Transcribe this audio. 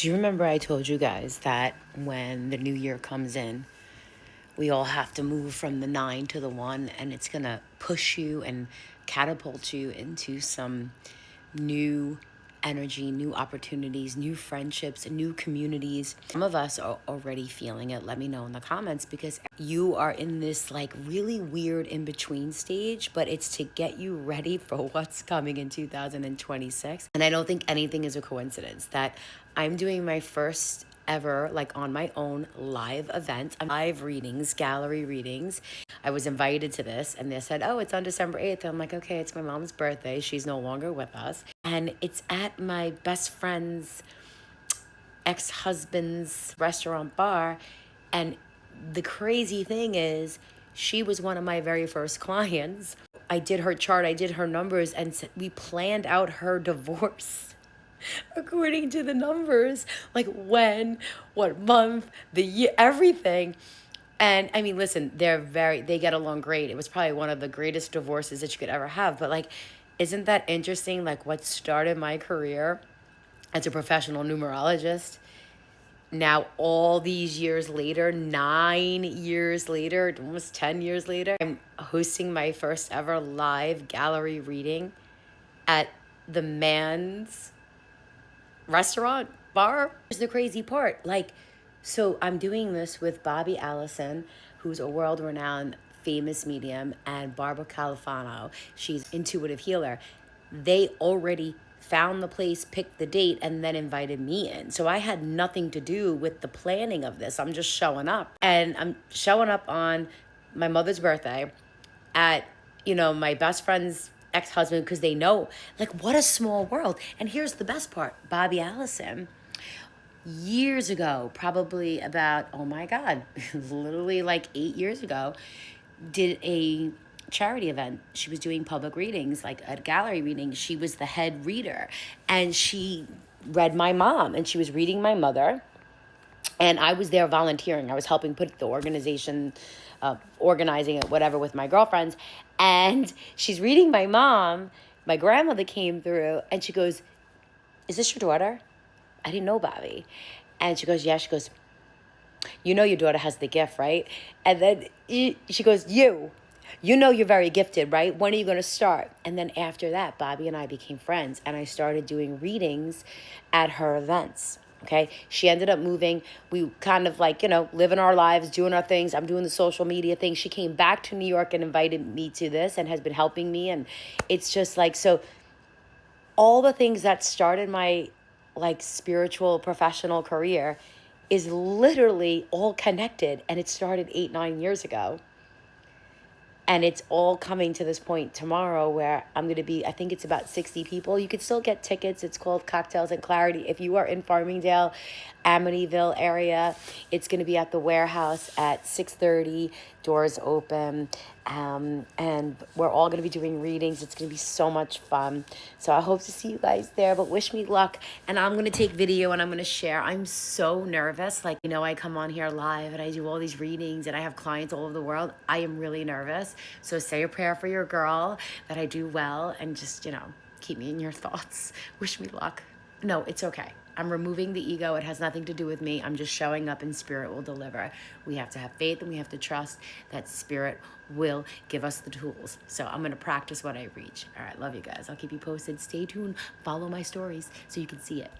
Do you remember I told you guys that when the new year comes in, we all have to move from the 9 to the 1, and it's going to push you and catapult you into some new energy, new opportunities, new friendships, new communities. Some of us are already feeling it. Let me know in the comments, because you are in this like really weird in between stage, but it's to get you ready for what's coming in 2026. And I don't think anything is a coincidence that I'm doing my first ever, like on my own, live event, live readings, gallery readings. I was invited to this and they said, oh, it's on December 8th. I'm like, okay, it's my mom's birthday. She's no longer with us. And it's at my best friend's ex-husband's restaurant bar. And the crazy thing is, she was one of my very first clients. I did her chart, I did her numbers, and we planned out her divorce according to the numbers, like when, what month, the year, everything. And I mean, listen, they get along great. It was probably one of the greatest divorces that you could ever have. But like, isn't that interesting? Like, what started my career as a professional numerologist, now all these years later, 9 years later, almost 10 years later, I'm hosting my first ever live gallery reading at the man's restaurant bar. Here's the crazy part. Like, so I'm doing this with Bobby Allison, who's a world-renowned famous medium, and Barbara Califano. She's intuitive healer. They already found the place, picked the date, and then invited me in. So I had nothing to do with the planning of this. I'm just showing up. And I'm showing up on my mother's birthday at, my best friend's ex-husband, because they know, like, what a small world. And here's the best part. Bobby Allison, years ago, probably about, oh my God, literally like 8 years ago, did a charity event. She was doing public readings, like a gallery reading. She was the head reader, and she read my mom, and she was reading my mother. And I was there volunteering. I was helping put the organization, organizing it, whatever, with my girlfriends. And she's reading my mom. My grandmother came through, and she goes, is this your daughter? I didn't know Bobby. And she goes, yeah. She goes, your daughter has the gift, right? And then she goes, you're very gifted, right? When are you going to start? And then after that, Bobby and I became friends, and I started doing readings at her events. Okay. She ended up moving. We kind of like, living our lives, doing our things. I'm doing the social media thing. She came back to New York and invited me to this and has been helping me. And it's just like, so all the things that started my like spiritual professional career is literally all connected, and it started 8-9 years ago. And it's all coming to this point tomorrow where I'm going to be, I think it's about 60 people. You could still get tickets. It's called Cocktails and Clarity. If you are in Farmingdale, Amityville area, it's going to be at the warehouse at 6:30, doors open. And we're all going to be doing readings. It's going to be so much fun. So I hope to see you guys there, but wish me luck. And I'm going to take video and I'm going to share. I'm so nervous. Like, I come on here live and I do all these readings and I have clients all over the world. I am really nervous. So say a prayer for your girl that I do well, and just, keep me in your thoughts. Wish me luck. No, it's okay. I'm removing the ego. It has nothing to do with me. I'm just showing up, and spirit will deliver. We have to have faith, and we have to trust that spirit will give us the tools. So I'm going to practice what I preach. All right. Love you guys. I'll keep you posted. Stay tuned. Follow my stories so you can see it.